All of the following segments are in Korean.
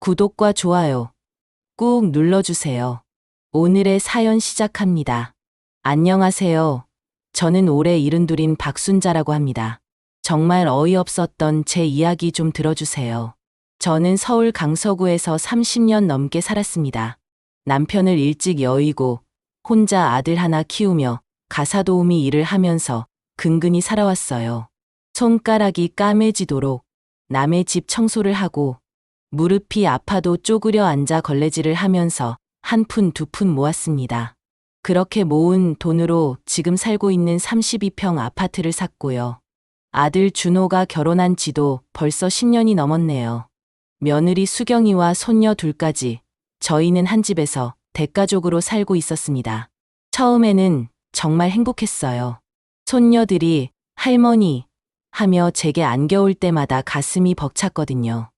구독과 좋아요 꾹 눌러주세요. 오늘의 사연 시작합니다. 안녕하세요. 저는 올해 72인 박순자라고 합니다. 정말 어이없었던 제 이야기 좀 들어주세요. 저는 서울 강서구에서 30년 넘게 살았습니다. 남편을 일찍 여의고 혼자 아들 하나 키우며 가사도우미 일을 하면서 근근히 살아왔어요. 손가락이 까매지도록 남의 집 청소를 하고 무릎이 아파도 쪼그려 앉아 걸레질을 하면서 한 푼 두 푼 모았습니다. 그렇게 모은 돈으로 지금 살고 있는 32평 아파트를 샀고요. 아들 준호가 결혼한 지도 벌써 10년이 넘었네요. 며느리 수경이와 손녀 둘까지 저희는 한 집에서 대가족으로 살고 있었습니다. 처음에는 정말 행복했어요. 손녀들이 할머니 하며 제게 안겨올 때마다 가슴이 벅찼거든요.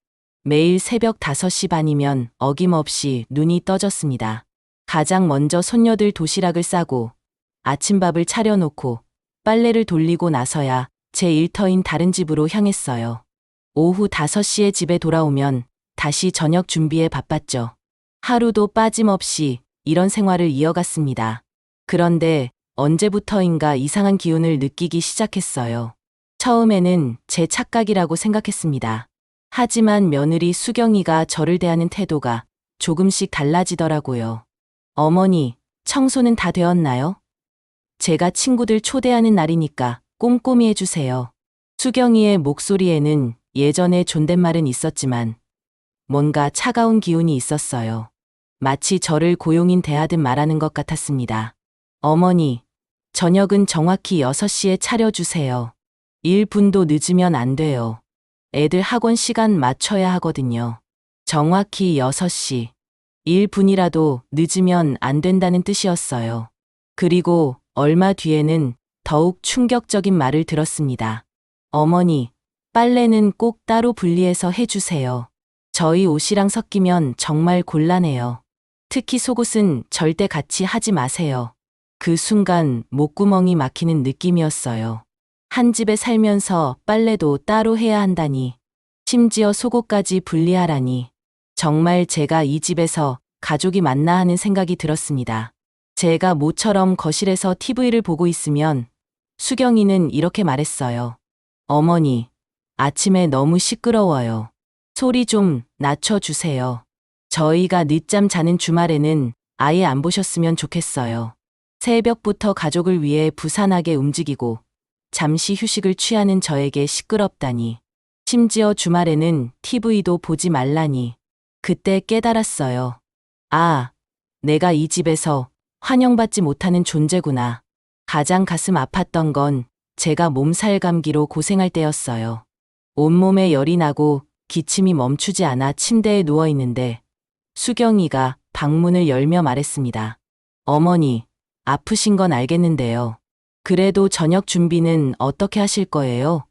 매일 새벽 5시 반이면 어김없이 눈이 떠졌습니다. 가장 먼저 손녀들 도시락을 싸고 아침밥을 차려놓고 빨래를 돌리고 나서야 제 일터인 다른 집으로 향했어요. 오후 5시에 집에 돌아오면 다시 저녁 준비에 바빴죠. 하루도 빠짐없이 이런 생활을 이어갔습니다. 그런데 언제부터인가 이상한 기운을 느끼기 시작했어요. 처음에는 제 착각이라고 생각했습니다. 하지만 며느리 수경이가 저를 대하는 태도가 조금씩 달라지더라고요. 어머니, 청소는 다 되었나요? 제가 친구들 초대하는 날이니까 꼼꼼히 해주세요. 수경이의 목소리에는 예전에 존댓말은 있었지만 뭔가 차가운 기운이 있었어요. 마치 저를 고용인 대하듯 말하는 것 같았습니다. 어머니, 저녁은 정확히 6시에 차려주세요. 1분도 늦으면 안 돼요. 애들 학원 시간 맞춰야 하거든요. 정확히 6시. 1분이라도 늦으면 안 된다는 뜻이었어요. 그리고 얼마 뒤에는 더욱 충격적인 말을 들었습니다. 어머니, 빨래는 꼭 따로 분리해서 해주세요. 저희 옷이랑 섞이면 정말 곤란해요. 특히 속옷은 절대 같이 하지 마세요. 그 순간 목구멍이 막히는 느낌이었어요. 한 집에 살면서 빨래도 따로 해야 한다니, 심지어 속옷까지 분리하라니, 정말 제가 이 집에서 가족이 맞나 하는 생각이 들었습니다. 제가 모처럼 거실에서 TV를 보고 있으면 수경이는 이렇게 말했어요. 어머니, 아침에 너무 시끄러워요. 소리 좀 낮춰주세요. 저희가 늦잠 자는 주말에는 아예 안 보셨으면 좋겠어요. 새벽부터 가족을 위해 부산하게 움직이고 잠시 휴식을 취하는 저에게 시끄럽다니. 심지어 주말에는 TV도 보지 말라니. 그때 깨달았어요. 아, 내가 이 집에서 환영받지 못하는 존재구나. 가장 가슴 아팠던 건 제가 몸살 감기로 고생할 때였어요. 온몸에 열이 나고 기침이 멈추지 않아 침대에 누워 있는데 수경이가 방문을 열며 말했습니다. 어머니, 아프신 건 알겠는데요. 그래도 저녁 준비는 어떻게 하실 거예요?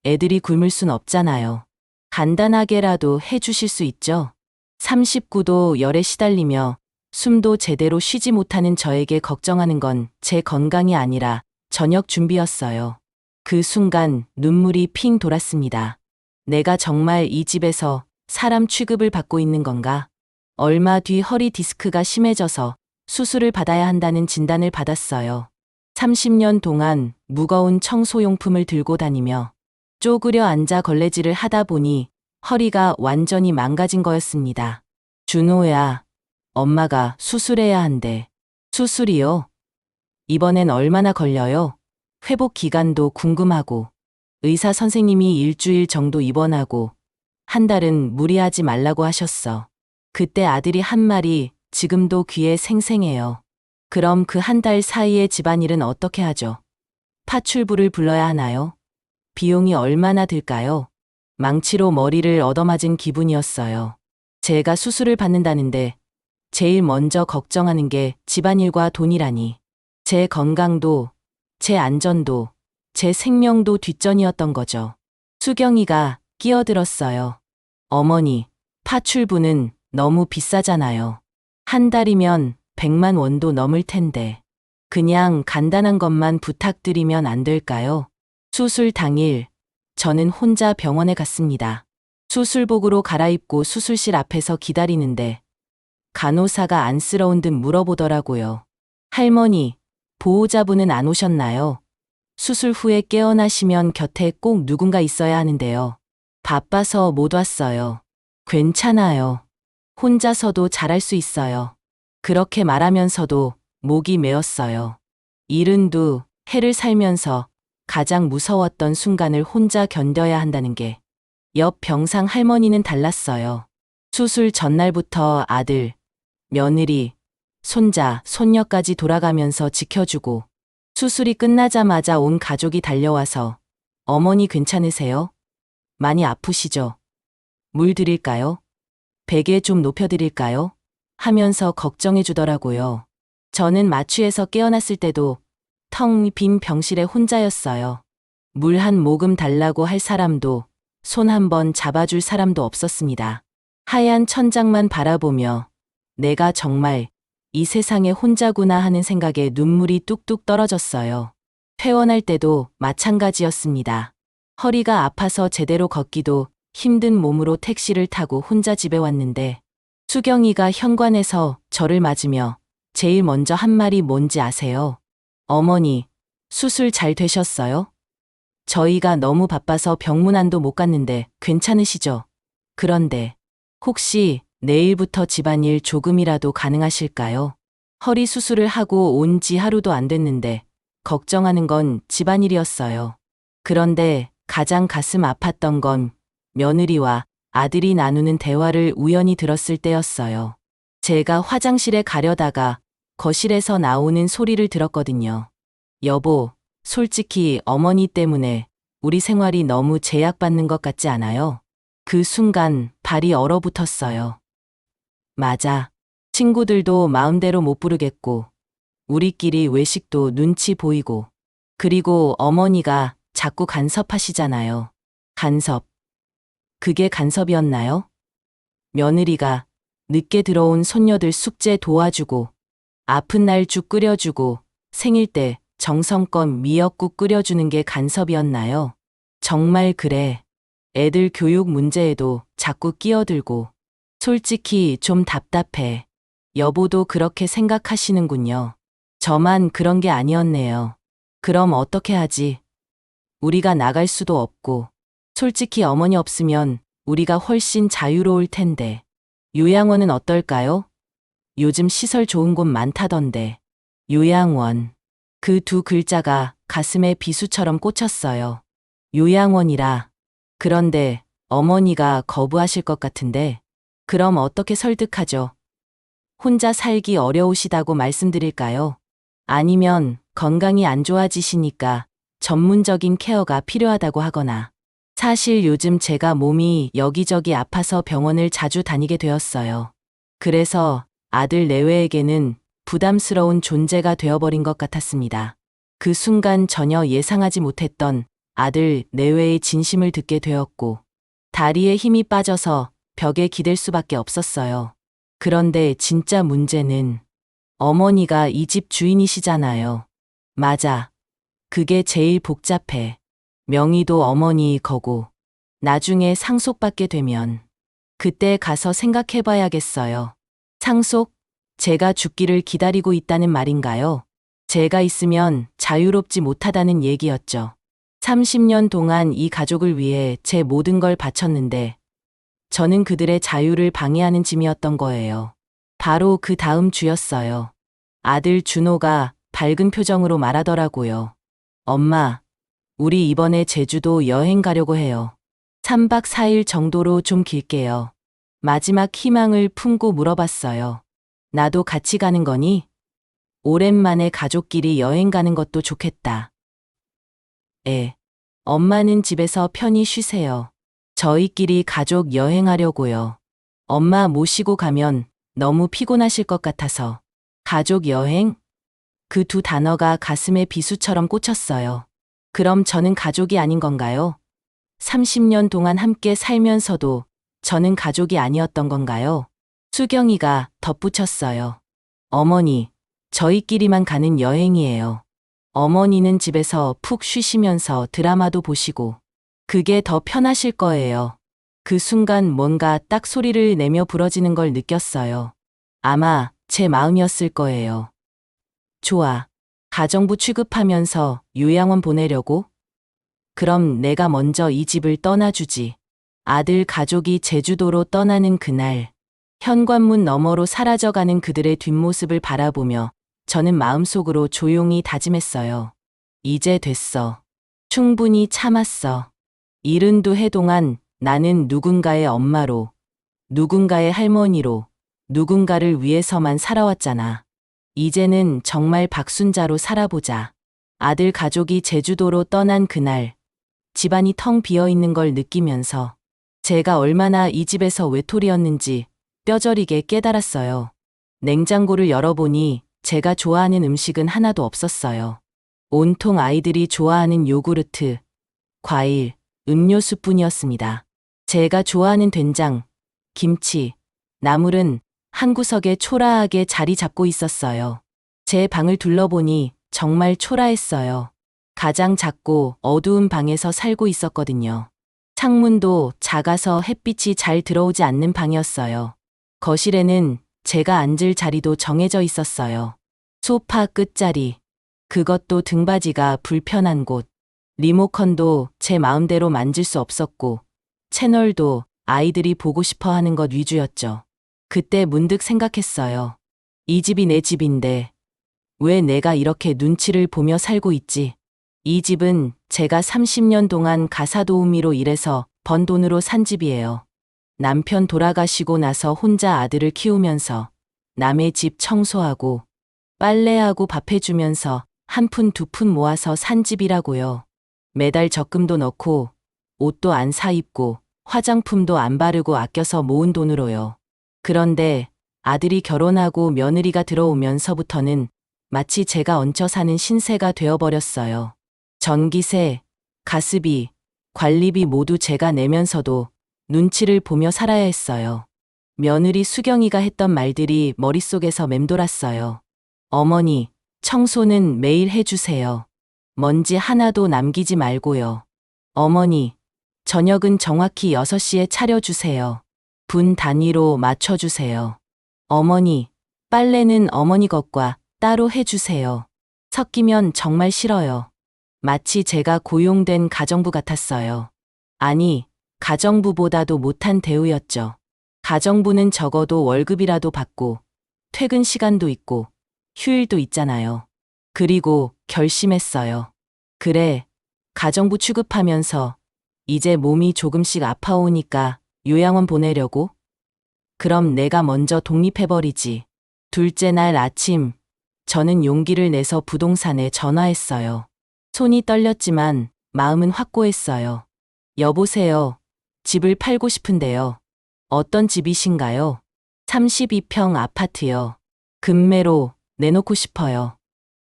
애들이 굶을 순 없잖아요. 간단하게라도 해주실 수 있죠? 39도 열에 시달리며 숨도 제대로 쉬지 못하는 저에게 걱정하는 건 제 건강이 아니라 저녁 준비였어요. 그 순간 눈물이 핑 돌았습니다. 내가 정말 이 집에서 사람 취급을 받고 있는 건가? 얼마 뒤 허리 디스크가 심해져서 수술을 받아야 한다는 진단을 받았어요. 30년 동안 무거운 청소용품을 들고 다니며 쪼그려 앉아 걸레질을 하다 보니 허리가 완전히 망가진 거였습니다. 준호야, 엄마가 수술해야 한대. 수술이요? 이번엔 얼마나 걸려요? 회복 기간도 궁금하고. 의사 선생님이 일주일 정도 입원하고 한 달은 무리하지 말라고 하셨어. 그때 아들이 한 말이 지금도 귀에 생생해요. 그럼 그 한 달 사이에 집안일은 어떻게 하죠? 파출부를 불러야 하나요? 비용이 얼마나 들까요? 망치로 머리를 얻어맞은 기분이었어요. 제가 수술을 받는다는데 제일 먼저 걱정하는 게 집안일과 돈이라니. 제 건강도, 제 안전도, 제 생명도 뒷전이었던 거죠. 수경이가 끼어들었어요. 어머니, 파출부는 너무 비싸잖아요. 한 달이면 100만 원도 넘을 텐데. 그냥 간단한 것만 부탁드리면 안 될까요? 수술 당일, 저는 혼자 병원에 갔습니다. 수술복으로 갈아입고 수술실 앞에서 기다리는데 간호사가 안쓰러운 듯 물어보더라고요. 할머니, 보호자분은 안 오셨나요? 수술 후에 깨어나시면 곁에 꼭 누군가 있어야 하는데요. 바빠서 못 왔어요. 괜찮아요. 혼자서도 잘할 수 있어요. 그렇게 말하면서도 목이 메었어요. 72해를 살면서 가장 무서웠던 순간을 혼자 견뎌야 한다는 게. 옆 병상 할머니는 달랐어요. 수술 전날부터 아들, 며느리, 손자, 손녀까지 돌아가면서 지켜주고 수술이 끝나자마자 온 가족이 달려와서 어머니 괜찮으세요? 많이 아프시죠? 물 드릴까요? 베개 좀 높여드릴까요? 하면서 걱정해 주더라고요. 저는 마취해서 깨어났을 때도 텅 빈 병실에 혼자였어요. 물 한 모금 달라고 할 사람도 손 한 번 잡아줄 사람도 없었습니다. 하얀 천장만 바라보며 내가 정말 이 세상에 혼자구나 하는 생각에 눈물이 뚝뚝 떨어졌어요. 퇴원할 때도 마찬가지였습니다. 허리가 아파서 제대로 걷기도 힘든 몸으로 택시를 타고 혼자 집에 왔는데 수경이가 현관에서 저를 맞으며 제일 먼저 한 말이 뭔지 아세요? 어머니, 수술 잘 되셨어요? 저희가 너무 바빠서 병문안도 못 갔는데 괜찮으시죠? 그런데 혹시 내일부터 집안일 조금이라도 가능하실까요? 허리 수술을 하고 온 지 하루도 안 됐는데 걱정하는 건 집안일이었어요. 그런데 가장 가슴 아팠던 건 며느리와 아들이 나누는 대화를 우연히 들었을 때였어요. 제가 화장실에 가려다가 거실에서 나오는 소리를 들었거든요. 여보, 솔직히 어머니 때문에 우리 생활이 너무 제약받는 것 같지 않아요? 그 순간 발이 얼어붙었어요. 맞아. 친구들도 마음대로 못 부르겠고, 우리끼리 외식도 눈치 보이고, 그리고 어머니가 자꾸 간섭하시잖아요. 간섭. 그게 간섭이었나요? 며느리가 늦게 들어온 손녀들 숙제 도와주고, 아픈 날 죽 끓여주고, 생일 때 정성껏 미역국 끓여주는 게 간섭이었나요? 정말 그래. 애들 교육 문제에도 자꾸 끼어들고. 솔직히 좀 답답해. 여보도 그렇게 생각하시는군요. 저만 그런 게 아니었네요. 그럼 어떻게 하지? 우리가 나갈 수도 없고. 솔직히 어머니 없으면 우리가 훨씬 자유로울 텐데. 요양원은 어떨까요? 요즘 시설 좋은 곳 많다던데. 요양원. 그 두 글자가 가슴에 비수처럼 꽂혔어요. 요양원이라. 그런데 어머니가 거부하실 것 같은데. 그럼 어떻게 설득하죠? 혼자 살기 어려우시다고 말씀드릴까요? 아니면 건강이 안 좋아지시니까 전문적인 케어가 필요하다고 하거나. 사실 요즘 제가 몸이 여기저기 아파서 병원을 자주 다니게 되었어요. 그래서 아들 내외에게는 부담스러운 존재가 되어버린 것 같았습니다. 그 순간 전혀 예상하지 못했던 아들 내외의 진심을 듣게 되었고, 다리에 힘이 빠져서 벽에 기댈 수밖에 없었어요. 그런데 진짜 문제는 어머니가 이 집 주인이시잖아요. 맞아. 그게 제일 복잡해. 명의도 어머니 거고, 나중에 상속받게 되면 그때 가서 생각해봐야겠어요. 상속? 제가 죽기를 기다리고 있다는 말인가요? 제가 있으면 자유롭지 못하다는 얘기였죠. 30년 동안 이 가족을 위해 제 모든 걸 바쳤는데 저는 그들의 자유를 방해하는 짐이었던 거예요. 바로 그 다음 주였어요. 아들 준호가 밝은 표정으로 말하더라고요. 엄마, 우리 이번에 제주도 여행 가려고 해요. 3박 4일 정도로 좀 길게요. 마지막 희망을 품고 물어봤어요. 나도 같이 가는 거니? 오랜만에 가족끼리 여행 가는 것도 좋겠다. 엄마는 집에서 편히 쉬세요. 저희끼리 가족 여행하려고요. 엄마 모시고 가면 너무 피곤하실 것 같아서. 가족 여행? 그 두 단어가 가슴에 비수처럼 꽂혔어요. 그럼 저는 가족이 아닌 건가요? 30년 동안 함께 살면서도 저는 가족이 아니었던 건가요? 수경이가 덧붙였어요. 어머니, 저희끼리만 가는 여행이에요. 어머니는 집에서 푹 쉬시면서 드라마도 보시고, 그게 더 편하실 거예요. 그 순간 뭔가 딱 소리를 내며 부러지는 걸 느꼈어요. 아마 제 마음이었을 거예요. 좋아. 가정부 취급하면서 요양원 보내려고? 그럼 내가 먼저 이 집을 떠나주지. 아들 가족이 제주도로 떠나는 그날, 현관문 너머로 사라져가는 그들의 뒷모습을 바라보며 저는 마음속으로 조용히 다짐했어요. 이제 됐어. 충분히 참았어. 72해 동안 나는 누군가의 엄마로, 누군가의 할머니로, 누군가를 위해서만 살아왔잖아. 이제는 정말 박순자로 살아보자. 아들 가족이 제주도로 떠난 그날, 집안이 텅 비어 있는 걸 느끼면서 제가 얼마나 이 집에서 외톨이였는지 뼈저리게 깨달았어요. 냉장고를 열어보니 제가 좋아하는 음식은 하나도 없었어요. 온통 아이들이 좋아하는 요구르트, 과일, 음료수뿐이었습니다. 제가 좋아하는 된장, 김치, 나물은 한 구석에 초라하게 자리 잡고 있었어요. 제 방을 둘러보니 정말 초라했어요. 가장 작고 어두운 방에서 살고 있었거든요. 창문도 작아서 햇빛이 잘 들어오지 않는 방이었어요. 거실에는 제가 앉을 자리도 정해져 있었어요. 소파 끝자리, 그것도 등받이가 불편한 곳. 리모컨도 제 마음대로 만질 수 없었고, 채널도 아이들이 보고 싶어 하는 것 위주였죠. 그때 문득 생각했어요. 이 집이 내 집인데, 왜 내가 이렇게 눈치를 보며 살고 있지? 이 집은 제가 30년 동안 가사도우미로 일해서 번 돈으로 산 집이에요. 남편 돌아가시고 나서 혼자 아들을 키우면서 남의 집 청소하고 빨래하고 밥해주면서 한 푼 두 푼 모아서 산 집이라고요. 매달 적금도 넣고 옷도 안 사 입고 화장품도 안 바르고 아껴서 모은 돈으로요. 그런데 아들이 결혼하고 며느리가 들어오면서부터는 마치 제가 얹혀 사는 신세가 되어버렸어요. 전기세, 가스비, 관리비 모두 제가 내면서도 눈치를 보며 살아야 했어요. 며느리 수경이가 했던 말들이 머릿속에서 맴돌았어요. 어머니, 청소는 매일 해주세요. 먼지 하나도 남기지 말고요. 어머니, 저녁은 정확히 6시에 차려주세요. 분 단위로 맞춰주세요. 어머니, 빨래는 어머니 것과 따로 해주세요. 섞이면 정말 싫어요. 마치 제가 고용된 가정부 같았어요. 아니, 가정부보다도 못한 대우였죠. 가정부는 적어도 월급이라도 받고 퇴근 시간도 있고 휴일도 있잖아요. 그리고 결심했어요. 그래, 가정부 취급하면서 이제 몸이 조금씩 아파오니까 요양원 보내려고? 그럼 내가 먼저 독립해버리지. 둘째 날 아침, 저는 용기를 내서 부동산에 전화했어요. 손이 떨렸지만 마음은 확고했어요. 여보세요. 집을 팔고 싶은데요. 어떤 집이신가요? 32평 아파트요. 금매로 내놓고 싶어요.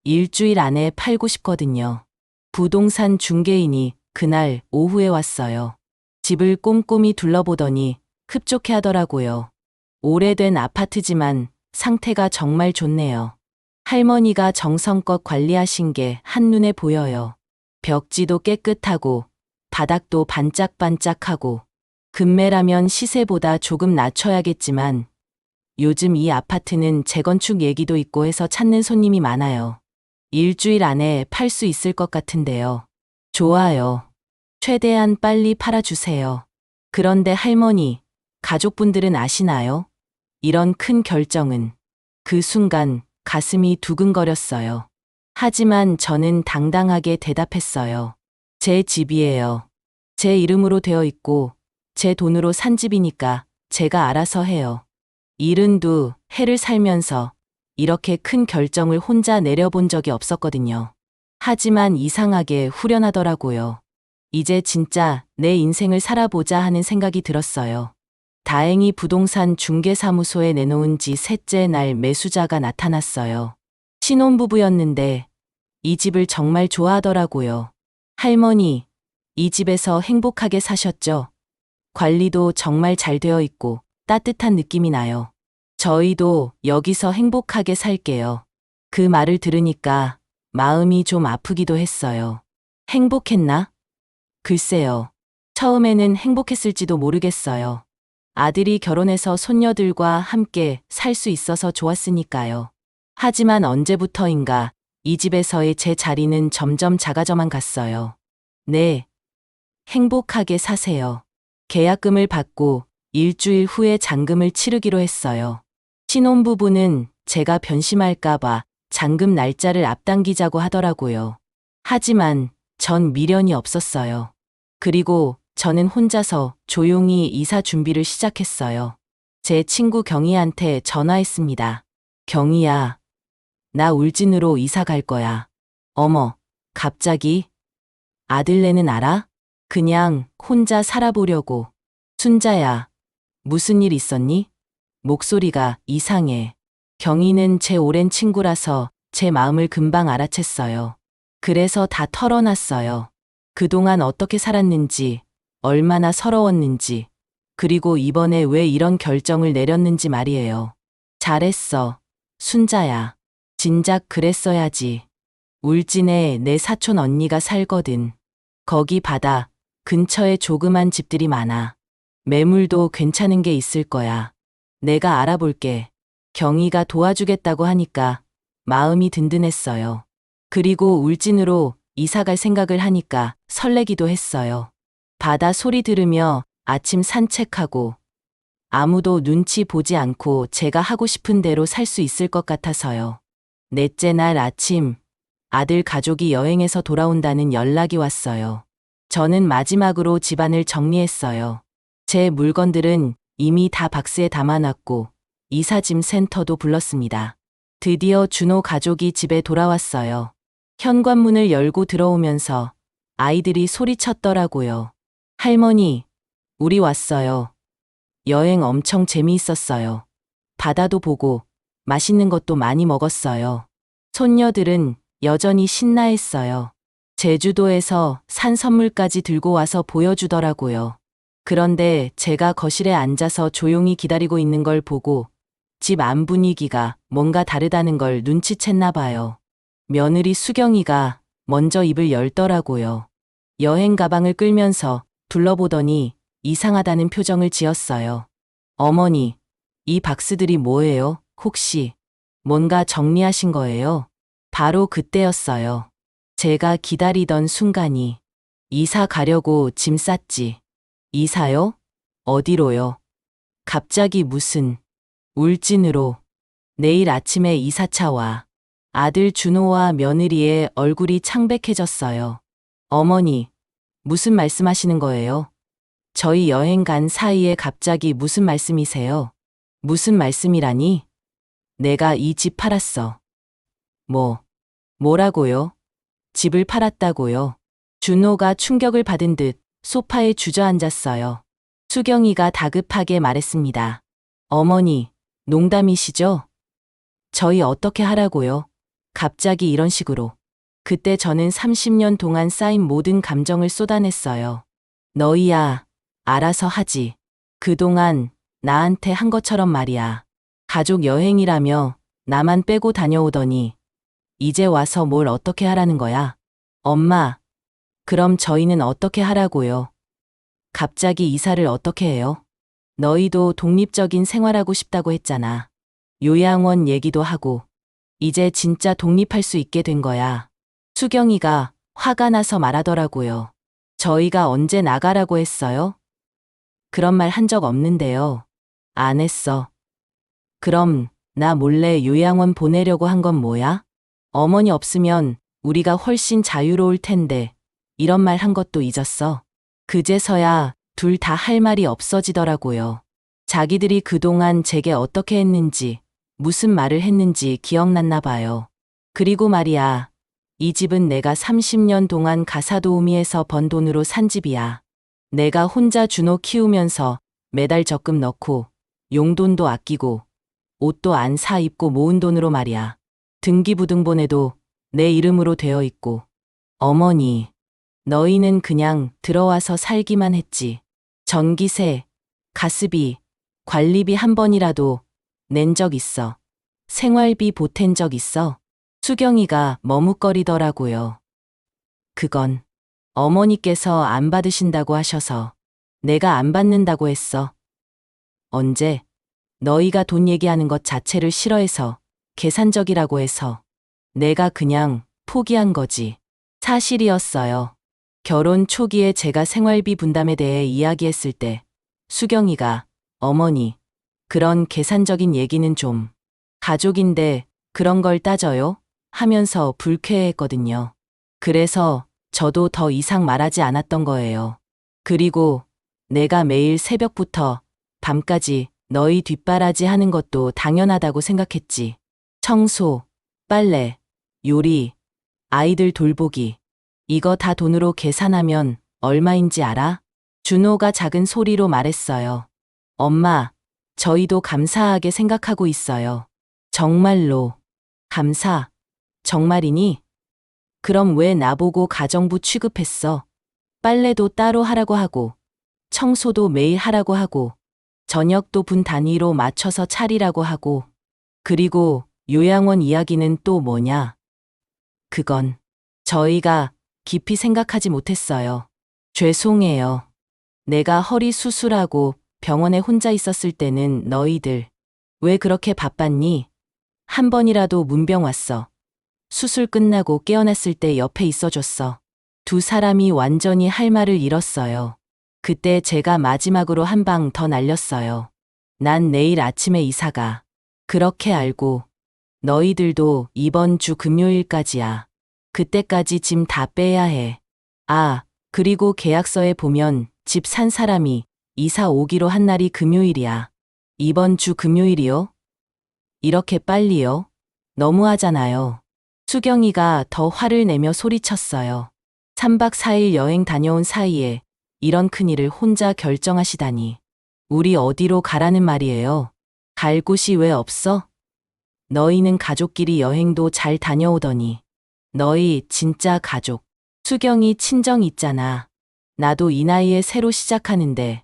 일주일 안에 팔고 싶거든요. 부동산 중개인이 그날 오후에 왔어요. 집을 꼼꼼히 둘러보더니 흡족해 하더라고요. 오래된 아파트지만 상태가 정말 좋네요. 할머니가 정성껏 관리하신 게 한눈에 보여요. 벽지도 깨끗하고 바닥도 반짝반짝하고 금매라면 시세보다 조금 낮춰야겠지만 요즘 이 아파트는 재건축 얘기도 있고 해서 찾는 손님이 많아요. 일주일 안에 팔 수 있을 것 같은데요. 좋아요. 최대한 빨리 팔아주세요. 그런데 할머니, 가족분들은 아시나요? 이런 큰 결정은. 그 순간 가슴이 두근거렸어요. 하지만 저는 당당하게 대답했어요. 제 집이에요. 제 이름으로 되어 있고 제 돈으로 산 집이니까 제가 알아서 해요. 72해를 살면서 이렇게 큰 결정을 혼자 내려본 적이 없었거든요. 하지만 이상하게 후련하더라고요. 이제 진짜 내 인생을 살아보자 하는 생각이 들었어요. 다행히 부동산 중개사무소에 내놓은 지 셋째 날 매수자가 나타났어요. 신혼부부였는데 이 집을 정말 좋아하더라고요. 할머니, 이 집에서 행복하게 사셨죠? 관리도 정말 잘 되어 있고 따뜻한 느낌이 나요. 저희도 여기서 행복하게 살게요. 그 말을 들으니까 마음이 좀 아프기도 했어요. 행복했나? 글쎄요. 처음에는 행복했을지도 모르겠어요. 아들이 결혼해서 손녀들과 함께 살 수 있어서 좋았으니까요. 하지만 언제부터인가 이 집에서의 제 자리는 점점 작아져만 갔어요. 네, 행복하게 사세요. 계약금을 받고 일주일 후에 잔금을 치르기로 했어요. 신혼부부는 제가 변심할까봐 잔금 날짜를 앞당기자고 하더라고요. 하지만 전 미련이 없었어요. 그리고 저는 혼자서 조용히 이사 준비를 시작했어요. 제 친구 경희한테 전화했습니다. 경희야, 나 울진으로 이사 갈 거야. 어머, 갑자기? 아들네는 알아? 그냥 혼자 살아보려고. 순자야, 무슨 일 있었니? 목소리가 이상해. 경희는 제 오랜 친구라서 제 마음을 금방 알아챘어요. 그래서 다 털어놨어요. 그동안 어떻게 살았는지, 얼마나 서러웠는지, 그리고 이번에 왜 이런 결정을 내렸는지 말이에요. 잘했어, 순자야. 진작 그랬어야지. 울진에 내 사촌 언니가 살거든. 거기 바다 근처에 조그만 집들이 많아. 매물도 괜찮은 게 있을 거야. 내가 알아볼게. 경희가 도와주겠다고 하니까 마음이 든든했어요. 그리고 울진으로 이사 갈 생각을 하니까 설레기도 했어요. 바다 소리 들으며 아침 산책하고 아무도 눈치 보지 않고 제가 하고 싶은 대로 살 수 있을 것 같아서요. 넷째 날 아침, 아들 가족이 여행에서 돌아온다는 연락이 왔어요. 저는 마지막으로 집안을 정리했어요. 제 물건들은 이미 다 박스에 담아놨고 이사짐 센터도 불렀습니다. 드디어 준호 가족이 집에 돌아왔어요. 현관문을 열고 들어오면서 아이들이 소리쳤더라고요. 할머니, 우리 왔어요. 여행 엄청 재미있었어요. 바다도 보고 맛있는 것도 많이 먹었어요. 손녀들은 여전히 신나했어요. 제주도에서 산 선물까지 들고 와서 보여주더라고요. 그런데 제가 거실에 앉아서 조용히 기다리고 있는 걸 보고 집 안 분위기가 뭔가 다르다는 걸 눈치챘나 봐요. 며느리 수경이가 먼저 입을 열더라고요. 여행 가방을 끌면서 둘러보더니 이상하다는 표정을 지었어요. 어머니, 이 박스들이 뭐예요? 혹시 뭔가 정리하신 거예요? 바로 그때였어요. 제가 기다리던 순간이. 이사 가려고 짐 쌌지. 이사요? 어디로요? 갑자기 무슨 울진으로. 내일 아침에 이사차 와. 아들 준호와 며느리의 얼굴이 창백해졌어요. 어머니, 무슨 말씀하시는 거예요? 저희 여행 간 사이에 갑자기 무슨 말씀이세요? 무슨 말씀이라니? 내가 이 집 팔았어. 뭐라고요? 집을 팔았다고요? 준호가 충격을 받은 듯 소파에 주저앉았어요. 수경이가 다급하게 말했습니다. 어머니, 농담이시죠? 저희 어떻게 하라고요? 갑자기 이런 식으로. 그때 저는 30년 동안 쌓인 모든 감정을 쏟아냈어요. 너희야, 알아서 하지. 그동안 나한테 한 것처럼 말이야. 가족 여행이라며 나만 빼고 다녀오더니 이제 와서 뭘 어떻게 하라는 거야? 엄마, 그럼 저희는 어떻게 하라고요? 갑자기 이사를 어떻게 해요? 너희도 독립적인 생활하고 싶다고 했잖아. 요양원 얘기도 하고 이제 진짜 독립할 수 있게 된 거야. 수경이가 화가 나서 말하더라고요. 저희가 언제 나가라고 했어요? 그런 말 한 적 없는데요. 안 했어. 그럼 나 몰래 요양원 보내려고 한 건 뭐야? 어머니 없으면 우리가 훨씬 자유로울 텐데 이런 말 한 것도 잊었어. 그제서야 둘 다 할 말이 없어지더라고요. 자기들이 그동안 제게 어떻게 했는지 무슨 말을 했는지 기억났나 봐요. 그리고 말이야. 이 집은 내가 30년 동안 가사도우미에서 번 돈으로 산 집이야. 내가 혼자 준호 키우면서 매달 적금 넣고 용돈도 아끼고 옷도 안 사 입고 모은 돈으로 말이야. 등기부등본에도 내 이름으로 되어 있고. 어머니, 너희는 그냥 들어와서 살기만 했지. 전기세, 가스비, 관리비 한 번이라도 낸 적 있어. 생활비 보탠 적 있어. 수경이가 머뭇거리더라고요. 그건 어머니께서 안 받으신다고 하셔서 내가 안 받는다고 했어. 언제? 너희가 돈 얘기하는 것 자체를 싫어해서 계산적이라고 해서 내가 그냥 포기한 거지. 사실이었어요. 결혼 초기에 제가 생활비 분담에 대해 이야기했을 때 수경이가 어머니, 그런 계산적인 얘기는 좀 가족인데 그런 걸 따져요? 하면서 불쾌해했거든요. 그래서 저도 더 이상 말하지 않았던 거예요. 그리고 내가 매일 새벽부터 밤까지 너희 뒷바라지 하는 것도 당연하다고 생각했지. 청소, 빨래, 요리, 아이들 돌보기. 이거 다 돈으로 계산하면 얼마인지 알아? 준호가 작은 소리로 말했어요. 엄마, 저희도 감사하게 생각하고 있어요. 정말로. 감사. 정말이니? 그럼 왜 나보고 가정부 취급했어? 빨래도 따로 하라고 하고, 청소도 매일 하라고 하고, 저녁도 분 단위로 맞춰서 차리라고 하고, 그리고 요양원 이야기는 또 뭐냐? 그건 저희가 깊이 생각하지 못했어요. 죄송해요. 내가 허리 수술하고 병원에 혼자 있었을 때는 너희들 왜 그렇게 바빴니? 한 번이라도 문병 왔어. 수술 끝나고 깨어났을 때 옆에 있어줬어. 두 사람이 완전히 할 말을 잃었어요. 그때 제가 마지막으로 한 방 더 날렸어요. 난 내일 아침에 이사가. 그렇게 알고 너희들도 이번 주 금요일까지야. 그때까지 짐 다 빼야 해. 아, 그리고 계약서에 보면 집 산 사람이 이사 오기로 한 날이 금요일이야. 이번 주 금요일이요? 이렇게 빨리요? 너무하잖아요. 수경이가 더 화를 내며 소리쳤어요. 3박 4일 여행 다녀온 사이에 이런 큰일을 혼자 결정하시다니. 우리 어디로 가라는 말이에요? 갈 곳이 왜 없어? 너희는 가족끼리 여행도 잘 다녀오더니. 너희 진짜 가족. 수경이 친정 있잖아. 나도 이 나이에 새로 시작하는데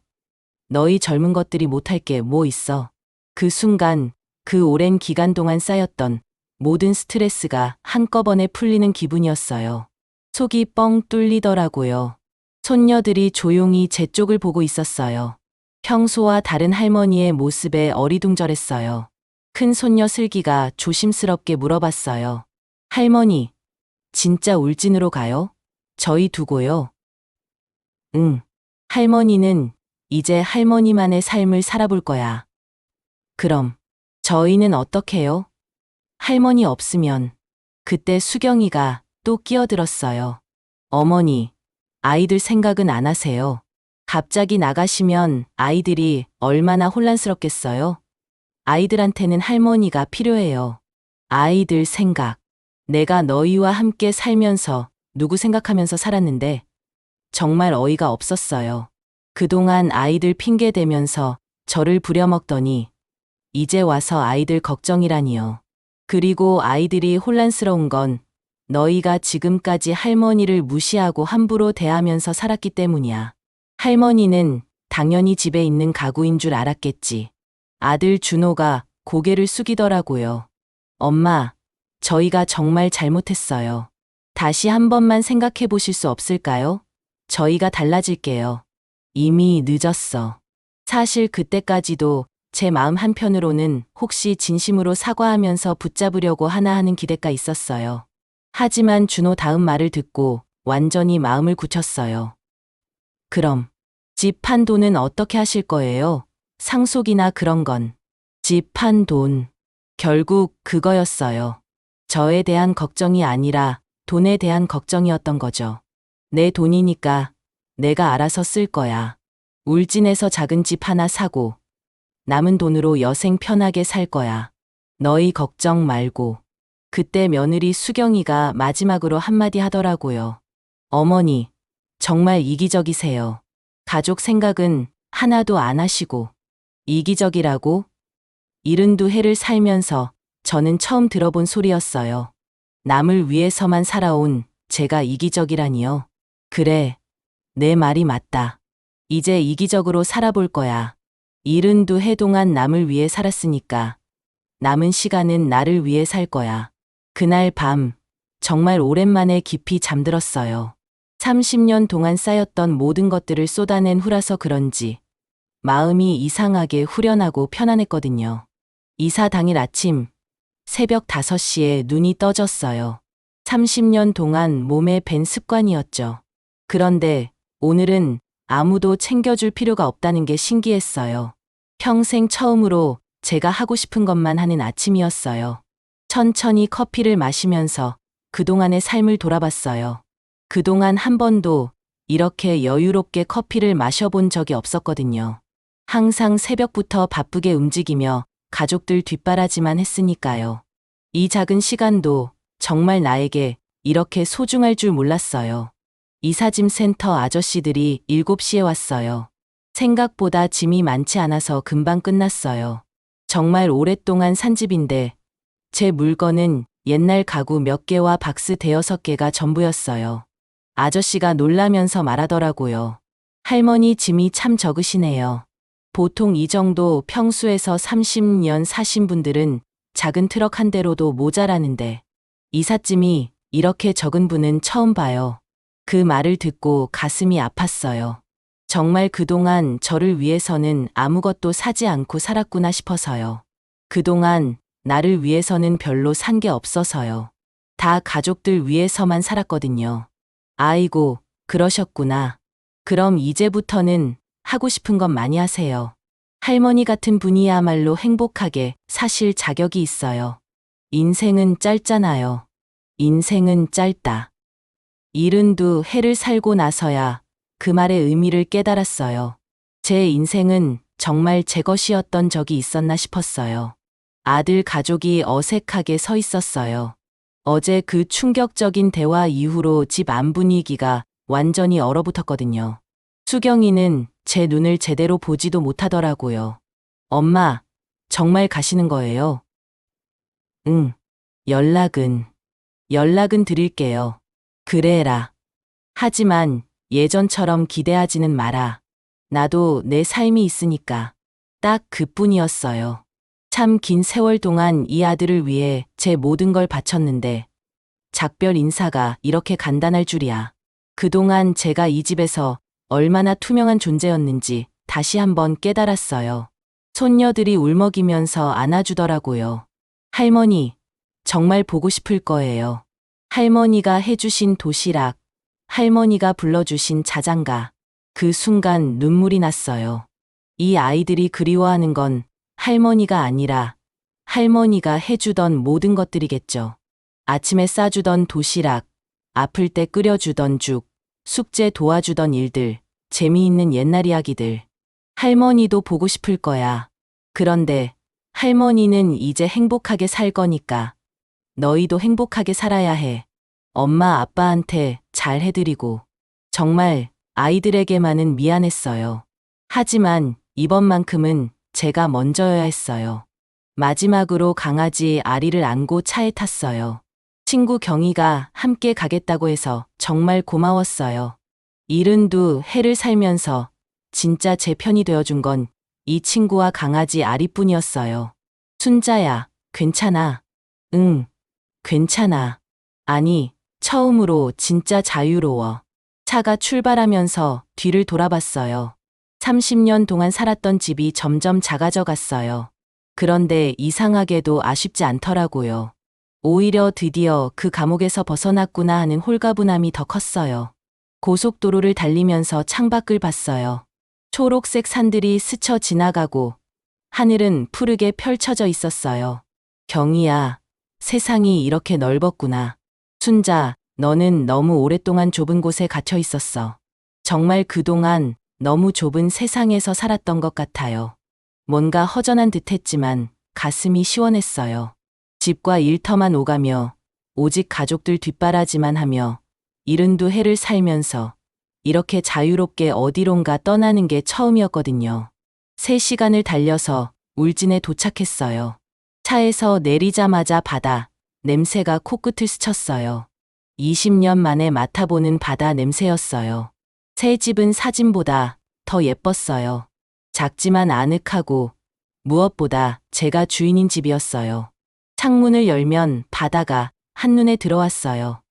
너희 젊은 것들이 못할 게 뭐 있어. 그 순간 그 오랜 기간 동안 쌓였던 모든 스트레스가 한꺼번에 풀리는 기분이었어요. 속이 뻥 뚫리더라고요. 손녀들이 조용히 제 쪽을 보고 있었어요. 평소와 다른 할머니의 모습에 어리둥절했어요. 큰 손녀 슬기가 조심스럽게 물어봤어요. 할머니, 진짜 울진으로 가요? 저희 두고요. 응. 할머니는 이제 할머니만의 삶을 살아볼 거야. 그럼 저희는 어떡해요? 할머니 없으면. 그때 수경이가 또 끼어들었어요. 어머니, 아이들 생각은 안 하세요. 갑자기 나가시면 아이들이 얼마나 혼란스럽겠어요? 아이들한테는 할머니가 필요해요. 아이들 생각. 내가 너희와 함께 살면서 누구 생각하면서 살았는데 정말 어이가 없었어요. 그동안 아이들 핑계 대면서 저를 부려먹더니 이제 와서 아이들 걱정이라니요. 그리고 아이들이 혼란스러운 건 너희가 지금까지 할머니를 무시하고 함부로 대하면서 살았기 때문이야. 할머니는 당연히 집에 있는 가구인 줄 알았겠지. 아들 준호가 고개를 숙이더라고요. 엄마, 저희가 정말 잘못했어요. 다시 한 번만 생각해 보실 수 없을까요? 저희가 달라질게요. 이미 늦었어. 사실 그때까지도 제 마음 한편으로는 혹시 진심으로 사과하면서 붙잡으려고 하나 하는 기대가 있었어요. 하지만 준호 다음 말을 듣고 완전히 마음을 굳혔어요. 그럼 집 판 돈은 어떻게 하실 거예요? 상속이나 그런 건. 집 판 돈. 결국 그거였어요. 저에 대한 걱정이 아니라 돈에 대한 걱정이었던 거죠. 내 돈이니까 내가 알아서 쓸 거야. 울진에서 작은 집 하나 사고 남은 돈으로 여생 편하게 살 거야. 너희 걱정 말고. 그때 며느리 수경이가 마지막으로 한마디 하더라고요. 어머니, 정말 이기적이세요. 가족 생각은 하나도 안 하시고. 이기적이라고? 72해를 살면서 저는 처음 들어본 소리였어요. 남을 위해서만 살아온 제가 이기적이라니요. 그래, 내 말이 맞다. 이제 이기적으로 살아볼 거야. 72해 동안 남을 위해 살았으니까 남은 시간은 나를 위해 살 거야. 그날 밤 정말 오랜만에 깊이 잠들었어요. 30년 동안 쌓였던 모든 것들을 쏟아낸 후라서 그런지 마음이 이상하게 후련하고 편안했거든요. 이사 당일 아침 새벽 5시에 눈이 떠졌어요. 30년 동안 몸에 밴 습관이었죠. 그런데 오늘은 아무도 챙겨줄 필요가 없다는 게 신기했어요. 평생 처음으로 제가 하고 싶은 것만 하는 아침이었어요. 천천히 커피를 마시면서 그동안의 삶을 돌아봤어요. 그동안 한 번도 이렇게 여유롭게 커피를 마셔본 적이 없었거든요. 항상 새벽부터 바쁘게 움직이며 가족들 뒷바라지만 했으니까요. 이 작은 시간도 정말 나에게 이렇게 소중할 줄 몰랐어요. 이사짐 센터 아저씨들이 7시에 왔어요. 생각보다 짐이 많지 않아서 금방 끝났어요. 정말 오랫동안 산 집인데 제 물건은 옛날 가구 몇 개와 박스 5-6개가 전부였어요. 아저씨가 놀라면서 말하더라고요. 할머니 짐이 참 적으시네요. 보통 이 정도 평수에서 30년 사신 분들은 작은 트럭 한 대로도 모자라는데 이삿짐이 이렇게 적은 분은 처음 봐요. 그 말을 듣고 가슴이 아팠어요. 정말 그동안 저를 위해서는 아무것도 사지 않고 살았구나 싶어서요. 그동안 나를 위해서는 별로 산 게 없어서요. 다 가족들 위해서만 살았거든요. 아이고, 그러셨구나. 그럼 이제부터는 하고 싶은 것 많이 하세요. 할머니 같은 분이야말로 행복하게 사실 자격이 있어요. 인생은 짧잖아요. 인생은 짧다. 72해를 살고 나서야 그 말의 의미를 깨달았어요. 제 인생은 정말 제 것이었던 적이 있었나 싶었어요. 아들 가족이 어색하게 서 있었어요. 어제 그 충격적인 대화 이후로 집 안 분위기가 완전히 얼어붙었거든요. 수경이는 제 눈을 제대로 보지도 못하더라고요. 엄마, 정말 가시는 거예요? 응. 연락은 드릴게요. 그래라. 하지만 예전처럼 기대하지는 마라. 나도 내 삶이 있으니까. 딱 그뿐이었어요. 참 긴 세월 동안 이 아들을 위해 제 모든 걸 바쳤는데 작별 인사가 이렇게 간단할 줄이야. 그동안 제가 이 집에서 얼마나 투명한 존재였는지 다시 한번 깨달았어요. 손녀들이 울먹이면서 안아주더라고요. 할머니, 정말 보고 싶을 거예요. 할머니가 해주신 도시락, 할머니가 불러주신 자장가. 그 순간 눈물이 났어요. 이 아이들이 그리워하는 건 할머니가 아니라 할머니가 해주던 모든 것들이겠죠. 아침에 싸주던 도시락, 아플 때 끓여주던 죽, 숙제 도와주던 일들, 재미있는 옛날 이야기들. 할머니도 보고 싶을 거야. 그런데 할머니는 이제 행복하게 살 거니까 너희도 행복하게 살아야 해. 엄마 아빠한테 잘 해드리고. 정말 아이들에게만은 미안했어요. 하지만 이번만큼은 제가 먼저여야 했어요. 마지막으로 강아지 아리를 안고 차에 탔어요. 친구 경희가 함께 가겠다고 해서 정말 고마웠어요. 72해를 살면서 진짜 제 편이 되어준 건 이 친구와 강아지 아리뿐이었어요. 순자야, 괜찮아. 응, 괜찮아. 아니, 처음으로 진짜 자유로워. 차가 출발하면서 뒤를 돌아봤어요. 30년 동안 살았던 집이 점점 작아져 갔어요. 그런데 이상하게도 아쉽지 않더라고요. 오히려 드디어 그 감옥에서 벗어났구나 하는 홀가분함이 더 컸어요. 고속도로를 달리면서 창밖을 봤어요. 초록색 산들이 스쳐 지나가고 하늘은 푸르게 펼쳐져 있었어요. 경희야, 세상이 이렇게 넓었구나. 순자, 너는 너무 오랫동안 좁은 곳에 갇혀 있었어. 정말 그동안 너무 좁은 세상에서 살았던 것 같아요. 뭔가 허전한 듯 했지만 가슴이 시원했어요. 집과 일터만 오가며 오직 가족들 뒷바라지만 하며 72해를 살면서 이렇게 자유롭게 어디론가 떠나는 게 처음이었거든요. 3시간을 달려서 울진에 도착했어요. 차에서 내리자마자 바다 냄새가 코끝을 스쳤어요. 20년 만에 맡아보는 바다 냄새였어요. 새 집은 사진보다 더 예뻤어요. 작지만 아늑하고 무엇보다 제가 주인인 집이었어요. 창문을 열면 바다가 한눈에 들어왔어요.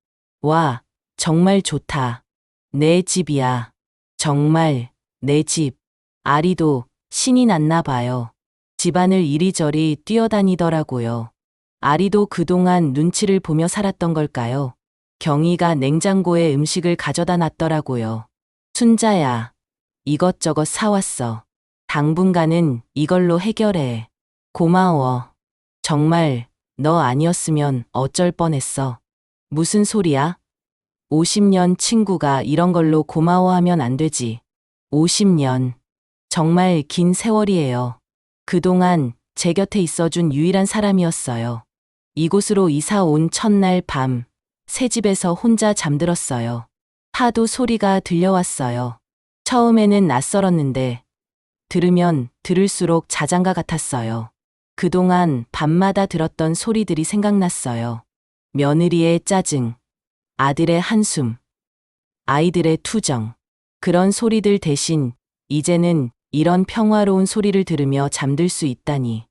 와, 정말 좋다. 내 집이야. 정말 내 집. 아리도 신이 났나 봐요. 집안을 이리저리 뛰어다니더라고요. 아리도 그동안 눈치를 보며 살았던 걸까요? 경희가 냉장고에 음식을 가져다 놨더라고요. 순자야, 이것저것 사왔어. 당분간은 이걸로 해결해. 고마워. 정말 너 아니었으면 어쩔 뻔했어. 무슨 소리야? 50년 친구가 이런 걸로 고마워하면 안 되지. 50년. 정말 긴 세월이에요. 그동안 제 곁에 있어준 유일한 사람이었어요. 이곳으로 이사 온 첫날 밤, 새 집에서 혼자 잠들었어요. 파도 소리가 들려왔어요. 처음에는 낯설었는데, 들으면 들을수록 자장가 같았어요. 그동안 밤마다 들었던 소리들이 생각났어요. 며느리의 짜증, 아들의 한숨, 아이들의 투정. 그런 소리들 대신 이제는 이런 평화로운 소리를 들으며 잠들 수 있다니.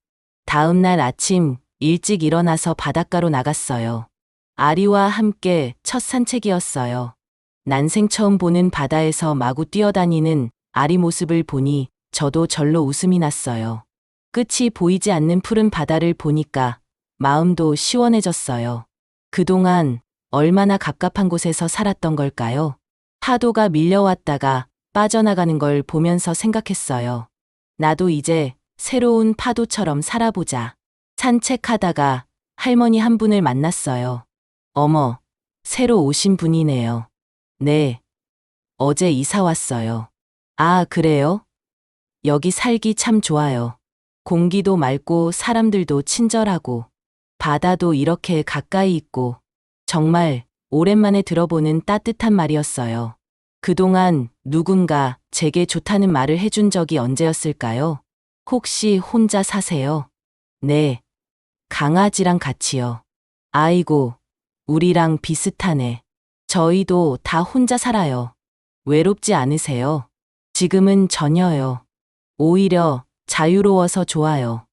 다음 날 아침 일찍 일어나서 바닷가로 나갔어요. 아리와 함께 첫 산책이었어요. 난생 처음 보는 바다에서 마구 뛰어다니는 아리 모습을 보니 저도 절로 웃음이 났어요. 끝이 보이지 않는 푸른 바다를 보니까 마음도 시원해졌어요. 그동안 얼마나 갑갑한 곳에서 살았던 걸까요? 파도가 밀려왔다가 빠져나가는 걸 보면서 생각했어요. 나도 이제 새로운 파도처럼 살아보자. 산책하다가 할머니 한 분을 만났어요. 어머, 새로 오신 분이네요. 네, 어제 이사 왔어요. 아, 그래요? 여기 살기 참 좋아요. 공기도 맑고 사람들도 친절하고 바다도 이렇게 가까이 있고 정말 오랜만에 들어보는 따뜻한 말이었어요. 그동안 누군가 제게 좋다는 말을 해준 적이 언제였을까요? 혹시 혼자 사세요? 네, 강아지랑 같이요. 아이고, 우리랑 비슷하네. 저희도 다 혼자 살아요. 외롭지 않으세요? 지금은 전혀요. 오히려 자유로워서 좋아요.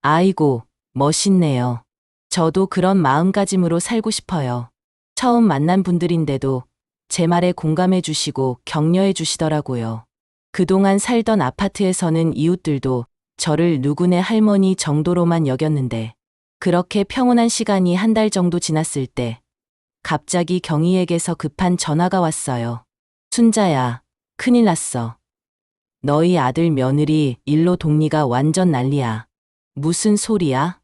아이고, 멋있네요. 저도 그런 마음가짐으로 살고 싶어요. 처음 만난 분들인데도 제 말에 공감해 주시고 격려해 주시더라고요. 그동안 살던 아파트에서는 이웃들도 저를 누구네 할머니 정도로만 여겼는데 그렇게 평온한 시간이 한 달 정도 지났을 때 갑자기 경희에게서 급한 전화가 왔어요. 순자야, 큰일 났어. 너희 아들 며느리 일로 동리가 완전 난리야. 무슨 소리야?